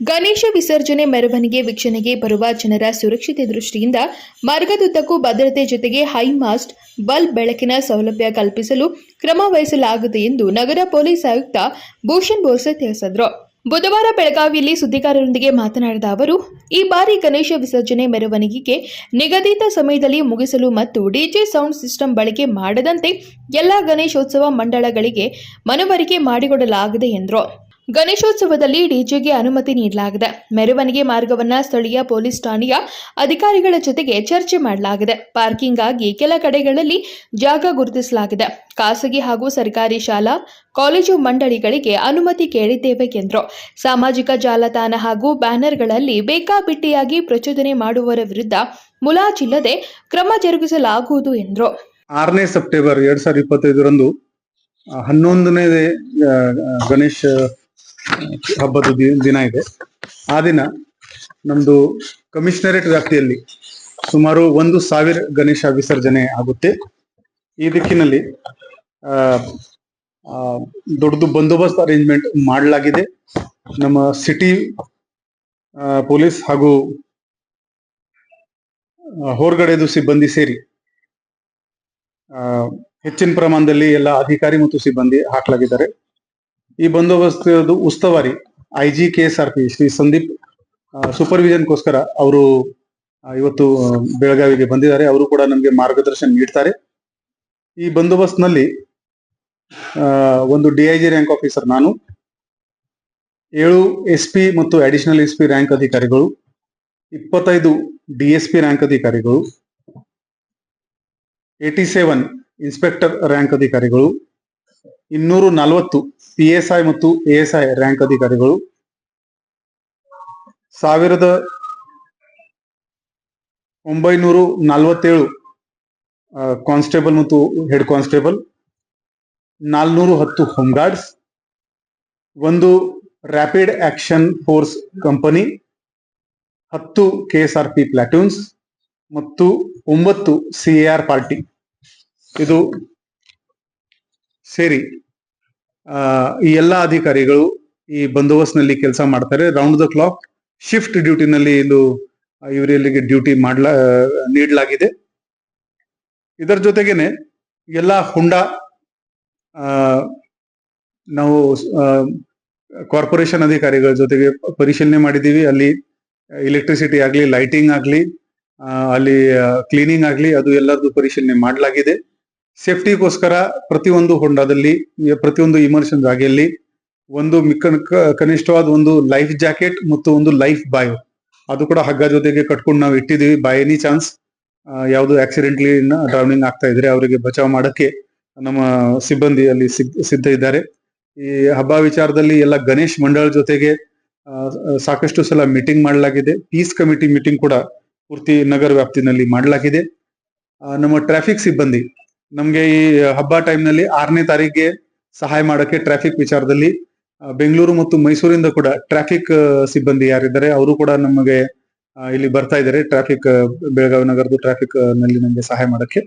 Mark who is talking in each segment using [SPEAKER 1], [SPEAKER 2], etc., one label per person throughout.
[SPEAKER 1] ಗಣೇಶ ವಿಸರ್ಜನೆ ಮೆರವಣಿಗೆ ವೀಕ್ಷಣೆಗೆ ಬರುವ ಜನರ ಸುರಕ್ಷತೆ ದೃಷ್ಟಿಯಿಂದ ಮಾರ್ಗದುದ್ದಕ್ಕೂ ಭದ್ರತೆ ಜೊತೆಗೆ ಹೈಮಾಸ್ಟ್ ಬಲ್ಬ್ ಬೆಳಕಿನ ಸೌಲಭ್ಯ ಕಲ್ಪಿಸಲು ಕ್ರಮ ವಹಿಸಲಾಗಿದೆ ಎಂದು ನಗರ ಪೊಲೀಸ್ ಆಯುಕ್ತ ಭೂಷಣ್ ಬೋರ್ಸೆ ತಿಳಿಸಿದರು. ಬುಧವಾರ ಬೆಳಗಾವಿಯಲ್ಲಿ ಸುದ್ದಿಗಾರರೊಂದಿಗೆ ಮಾತನಾಡಿದ ಅವರು, ಈ ಬಾರಿ ಗಣೇಶ ವಿಸರ್ಜನೆ ಮೆರವಣಿಗೆಗೆ ನಿಗದಿತ ಸಮಯದಲ್ಲಿ ಮುಗಿಸಲು ಮತ್ತು ಡಿಜೆ ಸೌಂಡ್ ಸಿಸ್ಟಮ್ ಬಳಕೆ ಮಾಡದಂತೆ ಎಲ್ಲಾ ಗಣೇಶೋತ್ಸವ ಮಂಡಳಗಳಿಗೆ ಮನವರಿಕೆ ಮಾಡಿಕೊಡಲಾಗಿದೆ ಎಂದರು. ಗಣೇಶೋತ್ಸವದಲ್ಲಿ ಡಿಜೆಗೆ ಅನುಮತಿ ನೀಡಲಾಗಿದೆ. ಮೆರವಣಿಗೆ ಮಾರ್ಗವನ್ನು ಸ್ಥಳೀಯ ಪೊಲೀಸ್ ಠಾಣೆಯ ಅಧಿಕಾರಿಗಳ ಜೊತೆಗೆ ಚರ್ಚೆ ಮಾಡಲಾಗಿದೆ. ಪಾರ್ಕಿಂಗ್ ಆಗಿ ಕೆಲ ಕಡೆಗಳಲ್ಲಿ ಜಾಗ ಗುರುತಿಸಲಾಗಿದೆ. ಖಾಸಗಿ ಹಾಗೂ ಸರ್ಕಾರಿ ಶಾಲಾ ಕಾಲೇಜು ಮಂಡಳಿಗಳಿಗೆ ಅನುಮತಿ ಕೇಳಿದ್ದೇವೆ ಎಂದರು. ಸಾಮಾಜಿಕ ಜಾಲತಾಣ ಹಾಗೂ ಬ್ಯಾನರ್ಗಳಲ್ಲಿ ಬೇಕಾಬಿಟ್ಟಿಯಾಗಿ ಪ್ರಚೋದನೆ ಮಾಡುವವರ ವಿರುದ್ಧ ಮುಲಾಜಿಲ್ಲದೆ ಕ್ರಮ ಜರುಗಿಸಲಾಗುವುದು ಎಂದರು.
[SPEAKER 2] 6ನೇ ಸೆಪ್ಟೆಂಬರ್ 2025ರಂದು 11ನೇ ಗಣೇಶ ಹಬ್ಬದ ದಿನ ಇದೆ. ಆ ದಿನ ನಮ್ದು ಕಮಿಷನರೇಟ್ ವ್ಯಾಪ್ತಿಯಲ್ಲಿ ಸುಮಾರು 1,000 ಗಣೇಶ ವಿಸರ್ಜನೆ ಆಗುತ್ತೆ. ಈ ದಿಕ್ಕಿನಲ್ಲಿ ದೊಡ್ಡದು ಬಂದೋಬಸ್ತ್ ಅರೇಂಜ್ಮೆಂಟ್ ಮಾಡಲಾಗಿದೆ. ನಮ್ಮ ಸಿಟಿ ಪೊಲೀಸ್ ಹಾಗೂ ಹೊರಗಡೆದು ಸಿಬ್ಬಂದಿ ಸೇರಿ ಹೆಚ್ಚಿನ ಪ್ರಮಾಣದಲ್ಲಿ ಎಲ್ಲ ಅಧಿಕಾರಿ ಮತ್ತು ಸಿಬ್ಬಂದಿ ಹಾಕಲಾಗಿದ್ದಾರೆ. ಈ ಬಂದೋಬಸ್ತ್ ಉಸ್ತುವಾರಿ IG KSRP ಶ್ರೀ ಸಂದೀಪ್ ಸೂಪರ್ವಿಷನ್ಗೋಸ್ಕರ ಅವರು ಇವತ್ತು ಬೆಳಗಾವಿಗೆ ಬಂದಿದ್ದಾರೆ. ಅವರು ಕೂಡ ನಮಗೆ ಮಾರ್ಗದರ್ಶನ ನೀಡ್ತಾರೆ. ಈ ಬಂದೋಬಸ್ತ್ನಲ್ಲಿ ಒಂದು DIG ರ್ಯಾಂಕ್ ಆಫೀಸರ್ ನಾನು, 7 SP ಮತ್ತು ಅಡಿಷನಲ್ SP ರ್ಯಾಂಕ್ ಅಧಿಕಾರಿಗಳು, 25 DSP ರ್ಯಾಂಕ್ ಅಧಿಕಾರಿಗಳು, 87 ಇನ್ಸ್ಪೆಕ್ಟರ್ ರ್ಯಾಂಕ್ ಅಧಿಕಾರಿಗಳು, 240 PSI ಮತ್ತು ASI ರ್ಯಾಂಕ್ ಅಧಿಕಾರಿಗಳು, 1947 ಕಾನ್ಸ್ಟೇಬಲ್ ಮತ್ತು head constable, 410 home guards, 1 rapid action force company, 10 KSRP ಪ್ಲಾಟೂನ್ಸ್ ಮತ್ತು 9 CAR ಪಾರ್ಟಿ. ಇದು ಸೇರಿ ಈ ಎಲ್ಲ ಅಧಿಕಾರಿಗಳು ಈ ಬಂದೋಬಸ್ತ್ನಲ್ಲಿ ಕೆಲಸ ಮಾಡ್ತಾರೆ. ರೌಂಡ್ ದ ಕ್ಲಾಕ್ ಶಿಫ್ಟ್ ಡ್ಯೂಟಿನಲ್ಲಿ ಇವರಿಗೆ ಡ್ಯೂಟಿ ನೀಡಲಾಗಿದೆ. ಇದರ ಜೊತೆಗೇನೆ ಎಲ್ಲ ಹುಂಡಾ ನಾವು ಕಾರ್ಪೊರೇಷನ್ ಅಧಿಕಾರಿಗಳ ಜೊತೆಗೆ ಪರಿಶೀಲನೆ ಮಾಡಿದ್ದೀವಿ. ಅಲ್ಲಿ ಎಲೆಕ್ಟ್ರಿಸಿಟಿ ಆಗ್ಲಿ, ಲೈಟಿಂಗ್ ಆಗ್ಲಿ, ಅಲ್ಲಿ ಕ್ಲೀನಿಂಗ್ ಆಗ್ಲಿ, ಅದು ಎಲ್ಲರದ್ದು ಪರಿಶೀಲನೆ ಮಾಡಲಾಗಿದೆ. ಸೇಫ್ಟಿಗೋಸ್ಕರ ಪ್ರತಿಯೊಂದು ಹೊಂಡದಲ್ಲಿ, ಪ್ರತಿಯೊಂದು ಇಮರ್ಷನ್ ಜಾಗೆಯಲ್ಲಿ ಕನಿಷ್ಠವಾದ ಒಂದು ಲೈಫ್ ಜಾಕೆಟ್ ಮತ್ತು ಒಂದು ಲೈಫ್ ಬಾಯ್ ಅದು ಕೂಡ ಹಗ್ಗ ಜೊತೆಗೆ ಕಟ್ಕೊಂಡು ನಾವು ಇಟ್ಟಿದ್ದೀವಿ. ಬೈ ಎನಿ ಚಾನ್ಸ್ ಯಾವುದು ಆಕ್ಸಿಡೆಂಟ್ಲಿ ಡ್ರೌನಿಂಗ್ ಆಗ್ತಾ ಇದ್ರೆ ಅವರಿಗೆ ಬಚಾವ್ ಮಾಡಕ್ಕೆ ನಮ್ಮ ಸಿಬ್ಬಂದಿ ಅಲ್ಲಿ ಸಿದ್ಧ ಇದ್ದಾರೆ. ಈ ಹಬ್ಬ ವಿಚಾರದಲ್ಲಿ ಎಲ್ಲ ಗಣೇಶ್ ಮಂಡಳ ಜೊತೆಗೆ ಸಾಕಷ್ಟು ಸಲ ಮೀಟಿಂಗ್ ಮಾಡಲಾಗಿದೆ. ಪೀಸ್ ಕಮಿಟಿ ಮೀಟಿಂಗ್ ಕೂಡ ಪೂರ್ತಿ ನಗರ ವ್ಯಾಪ್ತಿನಲ್ಲಿ ಮಾಡಲಾಗಿದೆ. ನಮ್ಮ ಟ್ರಾಫಿಕ್ ಸಿಬ್ಬಂದಿ ನಮ್ಗೆ ಈ ಹಬ್ಬ ಟೈಮ್ನಲ್ಲಿ 6ನೇ ತಾರೀಕಿಗೆ ಸಹಾಯ ಮಾಡಕ್ಕೆ ಟ್ರಾಫಿಕ್ ವಿಚಾರದಲ್ಲಿ ಬೆಂಗಳೂರು ಮತ್ತು ಮೈಸೂರಿಂದ ಕೂಡ ಟ್ರಾಫಿಕ್ ಸಿಬ್ಬಂದಿ ಯಾರಿದ್ದಾರೆ ಅವರು ಕೂಡ ನಮಗೆ ಇಲ್ಲಿ ಬರ್ತಾ ಇದ್ದಾರೆ. ಟ್ರಾಫಿಕ್ ಬೆಳಗಾವಿ ನಗರದ ಟ್ರಾಫಿಕ್ ನಲ್ಲಿ ನಮಗೆ ಸಹಾಯ ಮಾಡಕ್ಕೆ.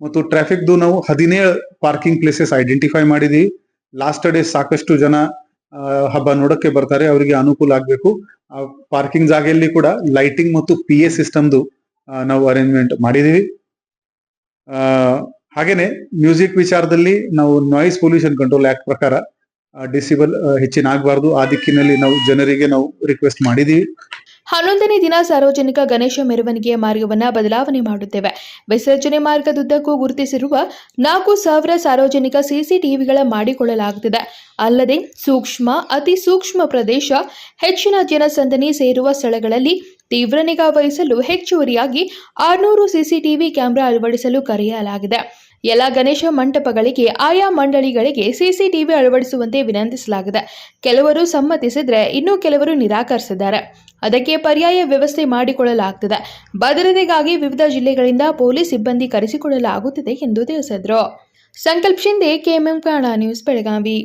[SPEAKER 2] ಮತ್ತು ಟ್ರಾಫಿಕ್ದು ನಾವು 17 ಪಾರ್ಕಿಂಗ್ ಪ್ಲೇಸಸ್ ಐಡೆಂಟಿಫೈ ಮಾಡಿದೀವಿ. ಲಾಸ್ಟ್ ಡೇ ಸಾಕಷ್ಟು ಜನ ಹಬ್ಬ ನೋಡಕ್ಕೆ ಬರ್ತಾರೆ, ಅವರಿಗೆ ಅನುಕೂಲ ಆಗ್ಬೇಕು. ಆ ಪಾರ್ಕಿಂಗ್ ಜಾಗೆಯಲ್ಲಿ ಕೂಡ ಲೈಟಿಂಗ್ ಮತ್ತು PA ಸಿಸ್ಟಮ್ದು ನಾವು ಅರೇಂಜ್ಮೆಂಟ್ ಮಾಡಿದೀವಿ. ಹಾಗೇನೆ ಮ್ಯೂಸಿಕ್ ವಿಚಾರದಲ್ಲಿ ನಾವು ನಾಯ್ಸ್ ಪೊಲ್ಯೂಷನ್ ಕಂಟ್ರೋಲ್ ಆಕ್ಟ್ ಪ್ರಕಾರ ಡಿಸಿಬಲ್ ಹೆಚ್ಚಿನ ಆಗಬಾರ್ದು. ಆ ದಿಕ್ಕಿನಲ್ಲಿ ನಾವು ಜನರಿಗೆ ರಿಕ್ವೆಸ್ಟ್ ಮಾಡಿದೀವಿ.
[SPEAKER 1] 11ನೇ ದಿನ ಸಾರ್ವಜನಿಕ ಗಣೇಶ ಮೆರವಣಿಗೆಯ ಮಾರ್ಗವನ್ನು ಬದಲಾವಣೆ ಮಾಡುತ್ತೇವೆ. ವಿಸರ್ಜನೆ ಮಾರ್ಗದುದ್ದಕ್ಕೂ ಗುರುತಿಸಿರುವ 4,000 ಸಾರ್ವಜನಿಕ CCTVಗಳ ಮಾಡಿಕೊಳ್ಳಲಾಗುತ್ತಿದೆ. ಅಲ್ಲದೆ ಸೂಕ್ಷ್ಮ, ಅತಿ ಸೂಕ್ಷ್ಮ ಪ್ರದೇಶ, ಹೆಚ್ಚಿನ ಜನಸಂದಣಿ ಸೇರುವ ಸ್ಥಳಗಳಲ್ಲಿ ತೀವ್ರ ನಿಗಾ ವಹಿಸಲು ಹೆಚ್ಚುವರಿಯಾಗಿ 600 CCTV ಕ್ಯಾಮೆರಾ ಅಳವಡಿಸಲು ಕರೆಯಲಾಗಿದೆ. ಎಲ್ಲ ಗಣೇಶ ಮಂಟಪಗಳಿಗೆ ಆಯಾ ಮಂಡಳಿಗಳಿಗೆ CCTV ಅಳವಡಿಸುವಂತೆ ವಿನಂತಿಸಲಾಗಿದೆ. ಕೆಲವರು ಸಮ್ಮತಿಸಿದರೆ ಇನ್ನು ಕೆಲವರು ನಿರಾಕರಿಸಿದ್ದಾರೆ. ಅದಕ್ಕೆ ಪರ್ಯಾಯ ವ್ಯವಸ್ಥೆ ಮಾಡಿಕೊಳ್ಳಲಾಗುತ್ತದೆ. ಭದ್ರತೆಗಾಗಿ ವಿವಿಧ ಜಿಲ್ಲೆಗಳಿಂದ ಪೊಲೀಸ್ ಸಿಬ್ಬಂದಿ ಕರೆಸಿಕೊಳ್ಳಲಾಗುತ್ತಿದೆ ಎಂದು ತಿಳಿಸಿದರು. ಸಂಕಲ್ಪ ಶಿಂದೆ, KMM ಕನ್ನಡ ನ್ಯೂಸ್, ಬೆಳಗಾವಿ.